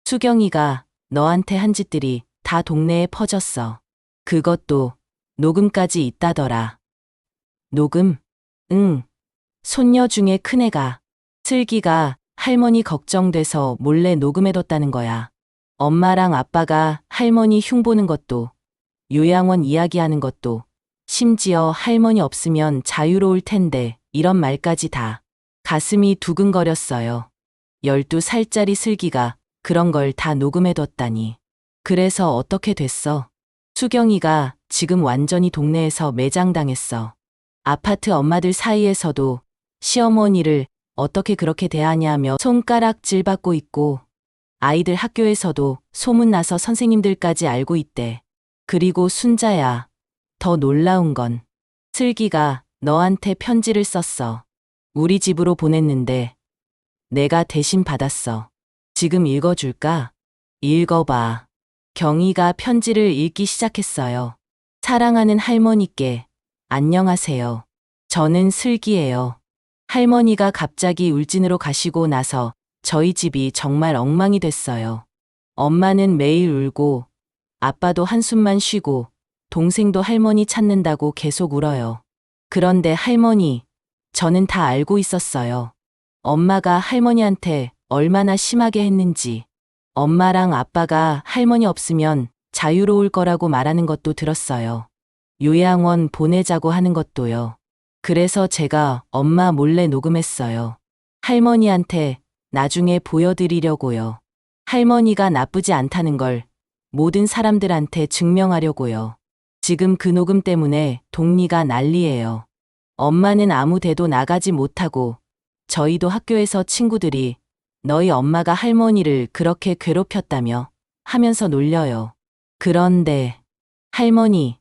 수경이가 너한테 한 짓들이 다 동네에 퍼졌어. 그것도 녹음까지 있다더라. 녹음? 응. 손녀 중에 큰애가 슬기가 할머니 걱정돼서 몰래 녹음해뒀다는 거야. 엄마랑 아빠가 할머니 흉보는 것도 요양원 이야기하는 것도 심지어 할머니 없으면 자유로울 텐데 이런 말까지 다. 가슴이 두근거렸어요. 12살짜리 슬기가 그런 걸 다 녹음해뒀다니. 그래서 어떻게 됐어? 수경이가 지금 완전히 동네에서 매장당했어. 아파트 엄마들 사이에서도 시어머니를 어떻게 그렇게 대하냐며 손가락질 받고 있고 아이들 학교에서도 소문나서 선생님들까지 알고 있대. 그리고 순자야, 더 놀라운 건 슬기가 너한테 편지를 썼어. 우리 집으로 보냈는데 내가 대신 받았어. 지금 읽어줄까? 읽어봐. 경희가 편지를 읽기 시작했어요. 사랑하는 할머니께 안녕하세요. 저는 슬기예요. 할머니가 갑자기 울진으로 가시고 나서 저희 집이 정말 엉망이 됐어요. 엄마는 매일 울고 아빠도 한숨만 쉬고 동생도 할머니 찾는다고 계속 울어요. 그런데 할머니, 저는 다 알고 있었어요. 엄마가 할머니한테 얼마나 심하게 했는지. 엄마랑 아빠가 할머니 없으면 자유로울 거라고 말하는 것도 들었어요. 요양원 보내자고 하는 것도요. 그래서 제가 엄마 몰래 녹음했어요. 할머니한테 나중에 보여드리려고요. 할머니가 나쁘지 않다는 걸 모든 사람들한테 증명하려고요. 지금 그 녹음 때문에 동리가 난리예요. 엄마는 아무 데도 나가지 못하고 저희도 학교에서 친구들이 너희 엄마가 할머니를 그렇게 괴롭혔다며 하면서 놀려요. 그런데 할머니,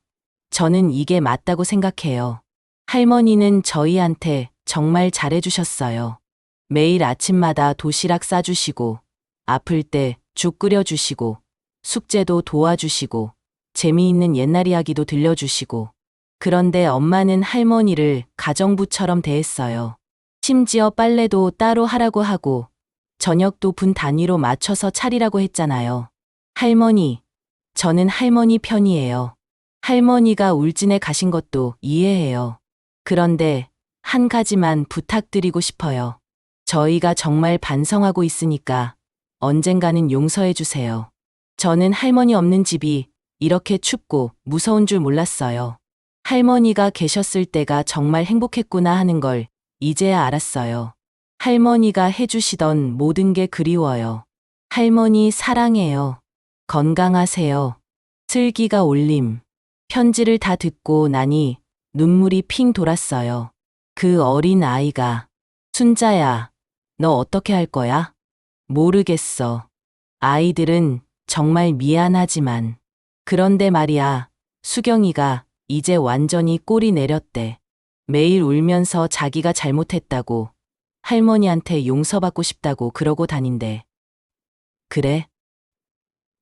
저는 이게 맞다고 생각해요. 할머니는 저희한테 정말 잘해주셨어요. 매일 아침마다 도시락 싸주시고, 아플 때 죽 끓여주시고, 숙제도 도와주시고, 재미있는 옛날 이야기도 들려주시고, 그런데 엄마는 할머니를 가정부처럼 대했어요. 심지어 빨래도 따로 하라고 하고, 저녁도 분 단위로 맞춰서 차리라고 했잖아요. 할머니, 저는 할머니 편이에요. 할머니가 울진에 가신 것도 이해해요. 그런데 한 가지만 부탁드리고 싶어요. 저희가 정말 반성하고 있으니까 언젠가는 용서해 주세요. 저는 할머니 없는 집이 이렇게 춥고 무서운 줄 몰랐어요. 할머니가 계셨을 때가 정말 행복했구나 하는 걸 이제야 알았어요. 할머니가 해주시던 모든 게 그리워요. 할머니 사랑해요. 건강하세요. 슬기가 올림. 편지를 다 듣고 나니 눈물이 핑 돌았어요. 그 어린 아이가, 순자야, 너 어떻게 할 거야? 모르겠어. 아이들은 정말 미안하지만. 그런데 말이야, 수경이가 이제 완전히 꼴이 내렸대. 매일 울면서 자기가 잘못했다고, 할머니한테 용서받고 싶다고 그러고 다닌대. 그래?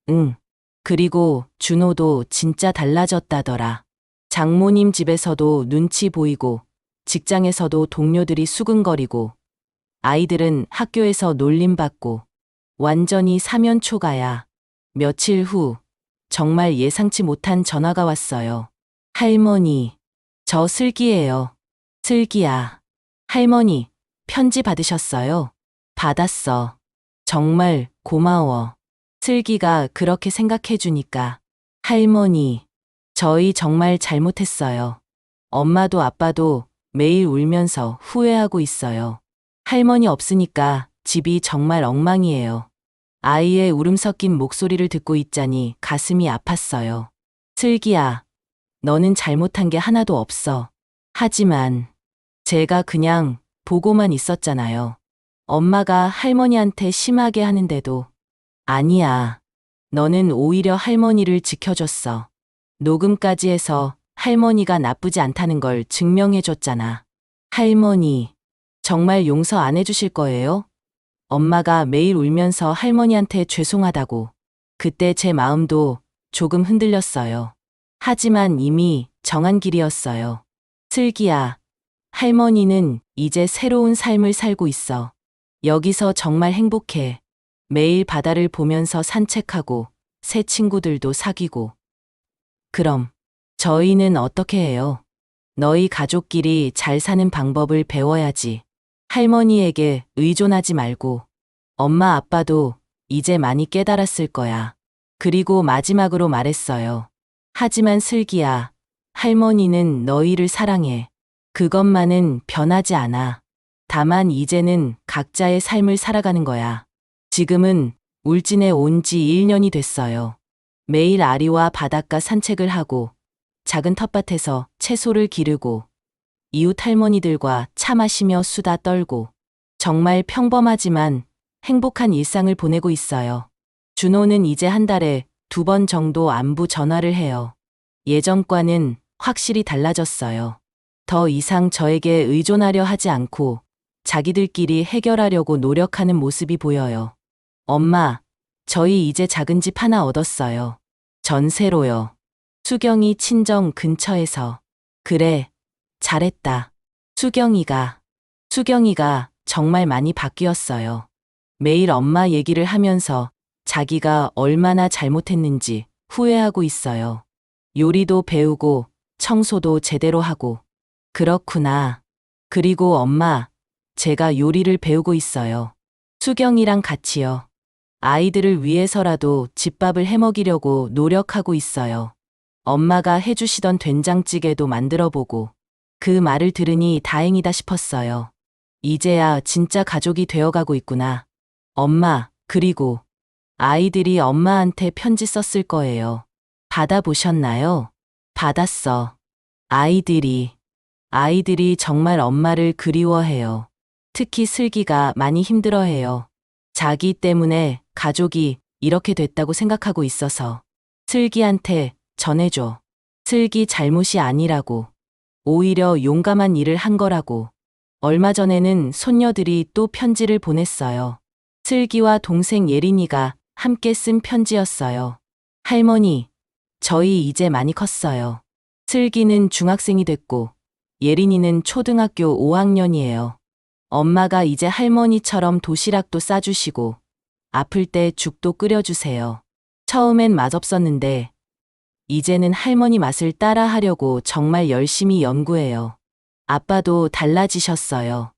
응. 그리고 준호도 진짜 달라졌다더라. 장모님 집에서도 눈치 보이고, 직장에서도 동료들이 수근거리고, 아이들은 학교에서 놀림받고, 완전히 사면초가야. 며칠 후, 정말 예상치 못한 전화가 왔어요. 할머니, 저 슬기예요. 슬기야. 할머니, 편지 받으셨어요? 받았어. 정말 고마워. 슬기가 그렇게 생각해주니까. 할머니, 저희 정말 잘못했어요. 엄마도 아빠도 매일 울면서 후회하고 있어요. 할머니 없으니까 집이 정말 엉망이에요. 아이의 울음 섞인 목소리를 듣고 있자니 가슴이 아팠어요. 슬기야, 너는 잘못한 게 하나도 없어. 하지만 제가 그냥 보고만 있었잖아요. 엄마가 할머니한테 심하게 하는데도. 아니야. 너는 오히려 할머니를 지켜줬어. 녹음까지 해서 할머니가 나쁘지 않다는 걸 증명해줬잖아. 할머니, 정말 용서 안 해주실 거예요? 엄마가 매일 울면서 할머니한테 죄송하다고. 그때 제 마음도 조금 흔들렸어요. 하지만 이미 정한 길이었어요. 슬기야, 할머니는 이제 새로운 삶을 살고 있어. 여기서 정말 행복해. 매일 바다를 보면서 산책하고 새 친구들도 사귀고. 그럼 저희는 어떻게 해요? 너희 가족끼리 잘 사는 방법을 배워야지. 할머니에게 의존하지 말고. 엄마 아빠도 이제 많이 깨달았을 거야. 그리고 마지막으로 말했어요. 하지만 슬기야, 할머니는 너희를 사랑해. 그것만은 변하지 않아. 다만 이제는 각자의 삶을 살아가는 거야. 지금은 울진에 온 지 1년이 됐어요. 매일 아리와 바닷가 산책을 하고 작은 텃밭에서 채소를 기르고 이웃 할머니들과 차 마시며 수다 떨고 정말 평범하지만 행복한 일상을 보내고 있어요. 준호는 이제 한 달에 2번 정도 안부 전화를 해요. 예전과는 확실히 달라졌어요. 더 이상 저에게 의존하려 하지 않고 자기들끼리 해결하려고 노력하는 모습이 보여요. 엄마, 저희 이제 작은 집 하나 얻었어요. 전세로요. 수경이 친정 근처에서. 그래, 잘했다. 수경이가 정말 많이 바뀌었어요. 매일 엄마 얘기를 하면서 자기가 얼마나 잘못했는지 후회하고 있어요. 요리도 배우고 청소도 제대로 하고. 그렇구나. 그리고 엄마, 제가 요리를 배우고 있어요. 수경이랑 같이요. 아이들을 위해서라도 집밥을 해먹이려고 노력하고 있어요. 엄마가 해주시던 된장찌개도 만들어보고. 그 말을 들으니 다행이다 싶었어요. 이제야 진짜 가족이 되어가고 있구나. 엄마, 그리고 아이들이 엄마한테 편지 썼을 거예요. 받아보셨나요? 받았어. 아이들이 정말 엄마를 그리워해요. 특히 슬기가 많이 힘들어해요. 자기 때문에 가족이 이렇게 됐다고 생각하고 있어서. 슬기한테 전해줘. 슬기 잘못이 아니라고. 오히려 용감한 일을 한 거라고. 얼마 전에는 손녀들이 또 편지를 보냈어요. 슬기와 동생 예린이가 함께 쓴 편지였어요. 할머니, 저희 이제 많이 컸어요. 슬기는 중학생이 됐고, 예린이는 초등학교 5학년이에요. 엄마가 이제 할머니처럼 도시락도 싸주시고, 아플 때 죽도 끓여주세요. 처음엔 맛없었는데, 이제는 할머니 맛을 따라 하려고 정말 열심히 연구해요. 아빠도 달라지셨어요.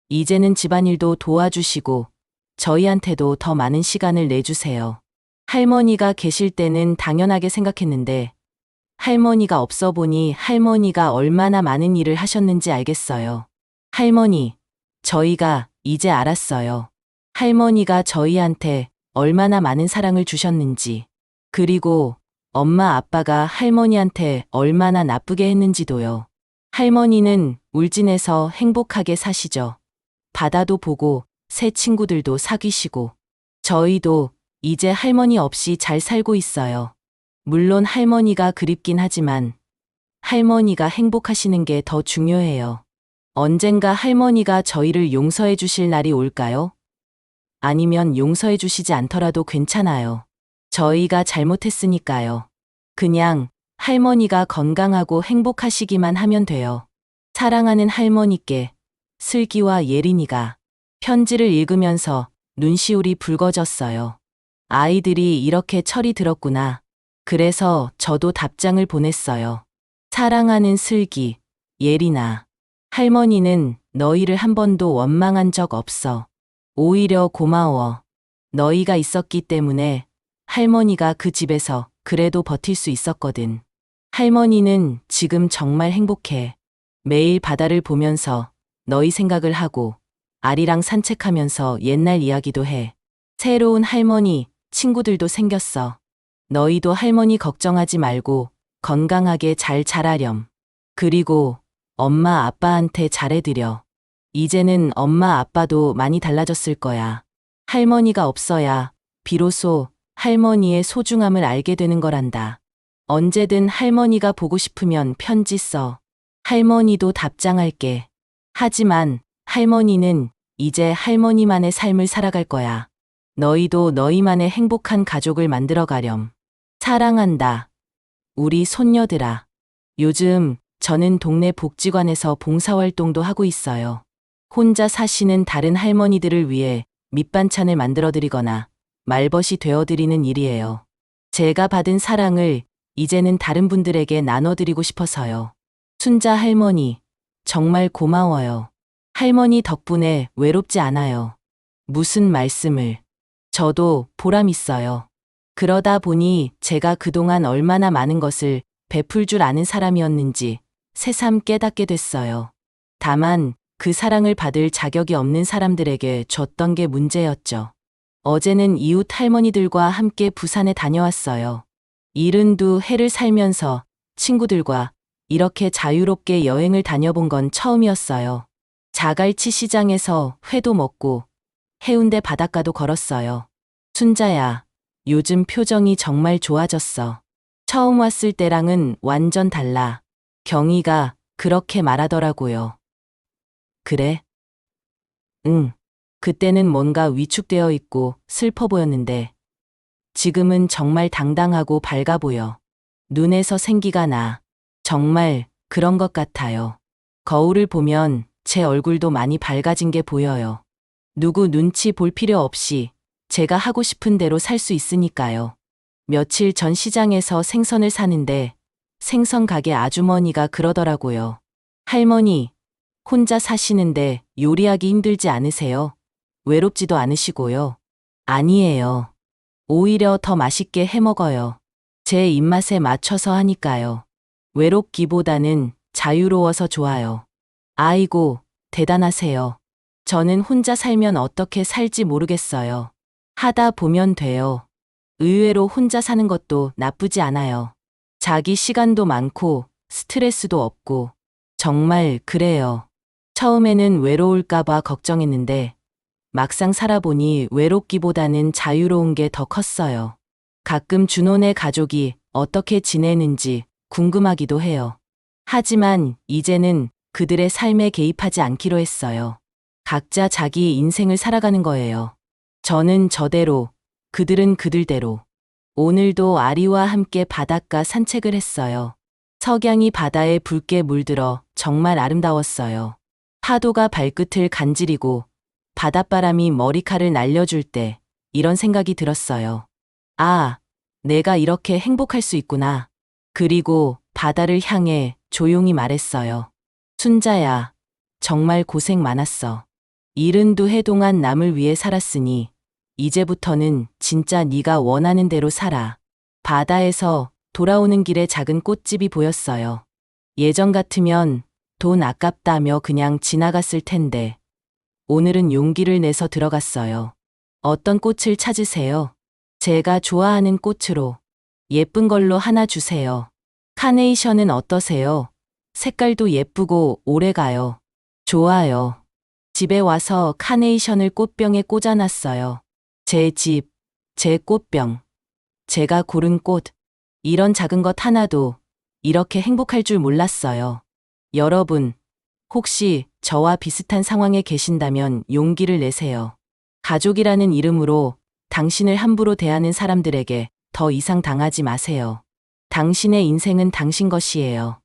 이제는 집안일도 도와주시고, 저희한테도 더 많은 시간을 내주세요. 할머니가 계실 때는 당연하게 생각했는데, 할머니가 없어 보니 할머니가 얼마나 많은 일을 하셨는지 알겠어요. 할머니, 저희가 이제 알았어요. 할머니가 저희한테 얼마나 많은 사랑을 주셨는지, 그리고 엄마 아빠가 할머니한테 얼마나 나쁘게 했는지도요. 할머니는 울진에서 행복하게 사시죠. 바다도 보고 새 친구들도 사귀시고, 저희도 이제 할머니 없이 잘 살고 있어요. 물론 할머니가 그립긴 하지만 할머니가 행복하시는 게 더 중요해요. 언젠가 할머니가 저희를 용서해 주실 날이 올까요? 아니면 용서해 주시지 않더라도 괜찮아요. 저희가 잘못했으니까요. 그냥 할머니가 건강하고 행복하시기만 하면 돼요. 사랑하는 할머니께 슬기와 예린이가 편지를 읽으면서 눈시울이 붉어졌어요. 아이들이 이렇게 철이 들었구나. 그래서 저도 답장을 보냈어요. 사랑하는 슬기, 예린아. 할머니는 너희를 한 번도 원망한 적 없어. 오히려 고마워. 너희가 있었기 때문에 할머니가 그 집에서 그래도 버틸 수 있었거든. 할머니는 지금 정말 행복해. 매일 바다를 보면서 너희 생각을 하고 아리랑 산책하면서 옛날 이야기도 해. 새로운 할머니, 친구들도 생겼어. 너희도 할머니 걱정하지 말고 건강하게 잘 자라렴. 그리고 엄마 아빠한테 잘해드려. 이제는 엄마 아빠도 많이 달라졌을 거야. 할머니가 없어야 비로소 할머니의 소중함을 알게 되는 거란다. 언제든 할머니가 보고 싶으면 편지 써. 할머니도 답장할게. 하지만 할머니는 이제 할머니만의 삶을 살아갈 거야. 너희도 너희만의 행복한 가족을 만들어 가렴. 사랑한다. 우리 손녀들아. 요즘 저는 동네 복지관에서 봉사활동도 하고 있어요. 혼자 사시는 다른 할머니들을 위해 밑반찬을 만들어드리거나 말벗이 되어드리는 일이에요. 제가 받은 사랑을 이제는 다른 분들에게 나눠드리고 싶어서요. 순자 할머니, 정말 고마워요. 할머니 덕분에 외롭지 않아요. 무슨 말씀을. 저도 보람 있어요. 그러다 보니 제가 그동안 얼마나 많은 것을 베풀 줄 아는 사람이었는지 새삼 깨닫게 됐어요. 다만 그 사랑을 받을 자격이 없는 사람들에게 줬던 게 문제였죠. 어제는 이웃 할머니들과 함께 부산에 다녀왔어요. 72해를 살면서 친구들과 이렇게 자유롭게 여행을 다녀본 건 처음이었어요. 자갈치 시장에서 회도 먹고 해운대 바닷가도 걸었어요. 순자야, 요즘 표정이 정말 좋아졌어. 처음 왔을 때랑은 완전 달라. 경희가 그렇게 말하더라고요. 그래? 응. 그때는 뭔가 위축되어 있고 슬퍼 보였는데 지금은 정말 당당하고 밝아 보여. 눈에서 생기가 나. 정말 그런 것 같아요. 거울을 보면 제 얼굴도 많이 밝아진 게 보여요. 누구 눈치 볼 필요 없이 제가 하고 싶은 대로 살 수 있으니까요. 며칠 전 시장에서 생선을 사는데 생선 가게 아주머니가 그러더라고요. 할머니, 혼자 사시는데 요리하기 힘들지 않으세요? 외롭지도 않으시고요. 아니에요. 오히려 더 맛있게 해 먹어요. 제 입맛에 맞춰서 하니까요. 외롭기보다는 자유로워서 좋아요. 아이고, 대단하세요. 저는 혼자 살면 어떻게 살지 모르겠어요. 하다 보면 돼요. 의외로 혼자 사는 것도 나쁘지 않아요. 자기 시간도 많고 스트레스도 없고 정말 그래요. 처음에는 외로울까봐 걱정했는데 막상 살아보니 외롭기보다는 자유로운 게 더 컸어요. 가끔 준호네 가족이 어떻게 지내는지 궁금하기도 해요. 하지만 이제는 그들의 삶에 개입하지 않기로 했어요. 각자 자기 인생을 살아가는 거예요. 저는 저대로, 그들은 그들대로. 오늘도 아리와 함께 바닷가 산책을 했어요. 석양이 바다에 붉게 물들어 정말 아름다웠어요. 파도가 발끝을 간지리고 바닷바람이 머리카락을 날려줄 때 이런 생각이 들었어요. 아, 내가 이렇게 행복할 수 있구나. 그리고 바다를 향해 조용히 말했어요. 순자야, 정말 고생 많았어. 72해 동안 남을 위해 살았으니 이제부터는 진짜 네가 원하는 대로 살아. 바다에서 돌아오는 길에 작은 꽃집이 보였어요. 예전 같으면 돈 아깝다며 그냥 지나갔을 텐데 오늘은 용기를 내서 들어갔어요. 어떤 꽃을 찾으세요? 제가 좋아하는 꽃으로. 예쁜 걸로 하나 주세요. 카네이션은 어떠세요? 색깔도 예쁘고 오래가요. 좋아요. 집에 와서 카네이션을 꽃병에 꽂아놨어요. 제 집, 제 꽃병, 제가 고른 꽃. 이런 작은 것 하나도 이렇게 행복할 줄 몰랐어요. 여러분, 혹시 저와 비슷한 상황에 계신다면 용기를 내세요. 가족이라는 이름으로 당신을 함부로 대하는 사람들에게 더 이상 당하지 마세요. 당신의 인생은 당신 것이에요.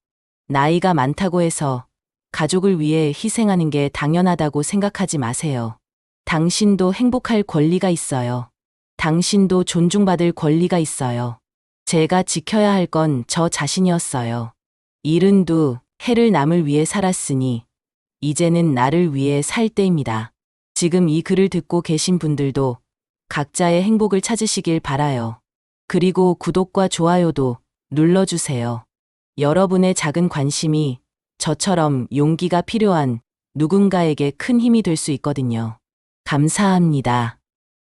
나이가 많다고 해서 가족을 위해 희생하는 게 당연하다고 생각하지 마세요. 당신도 행복할 권리가 있어요. 당신도 존중받을 권리가 있어요. 제가 지켜야 할 건 저 자신이었어요. 72해를 남을 위해 살았으니 이제는 나를 위해 살 때입니다. 지금 이 글을 듣고 계신 분들도 각자의 행복을 찾으시길 바라요. 그리고 구독과 좋아요도 눌러주세요. 여러분의 작은 관심이 저처럼 용기가 필요한 누군가에게 큰 힘이 될 수 있거든요. 감사합니다.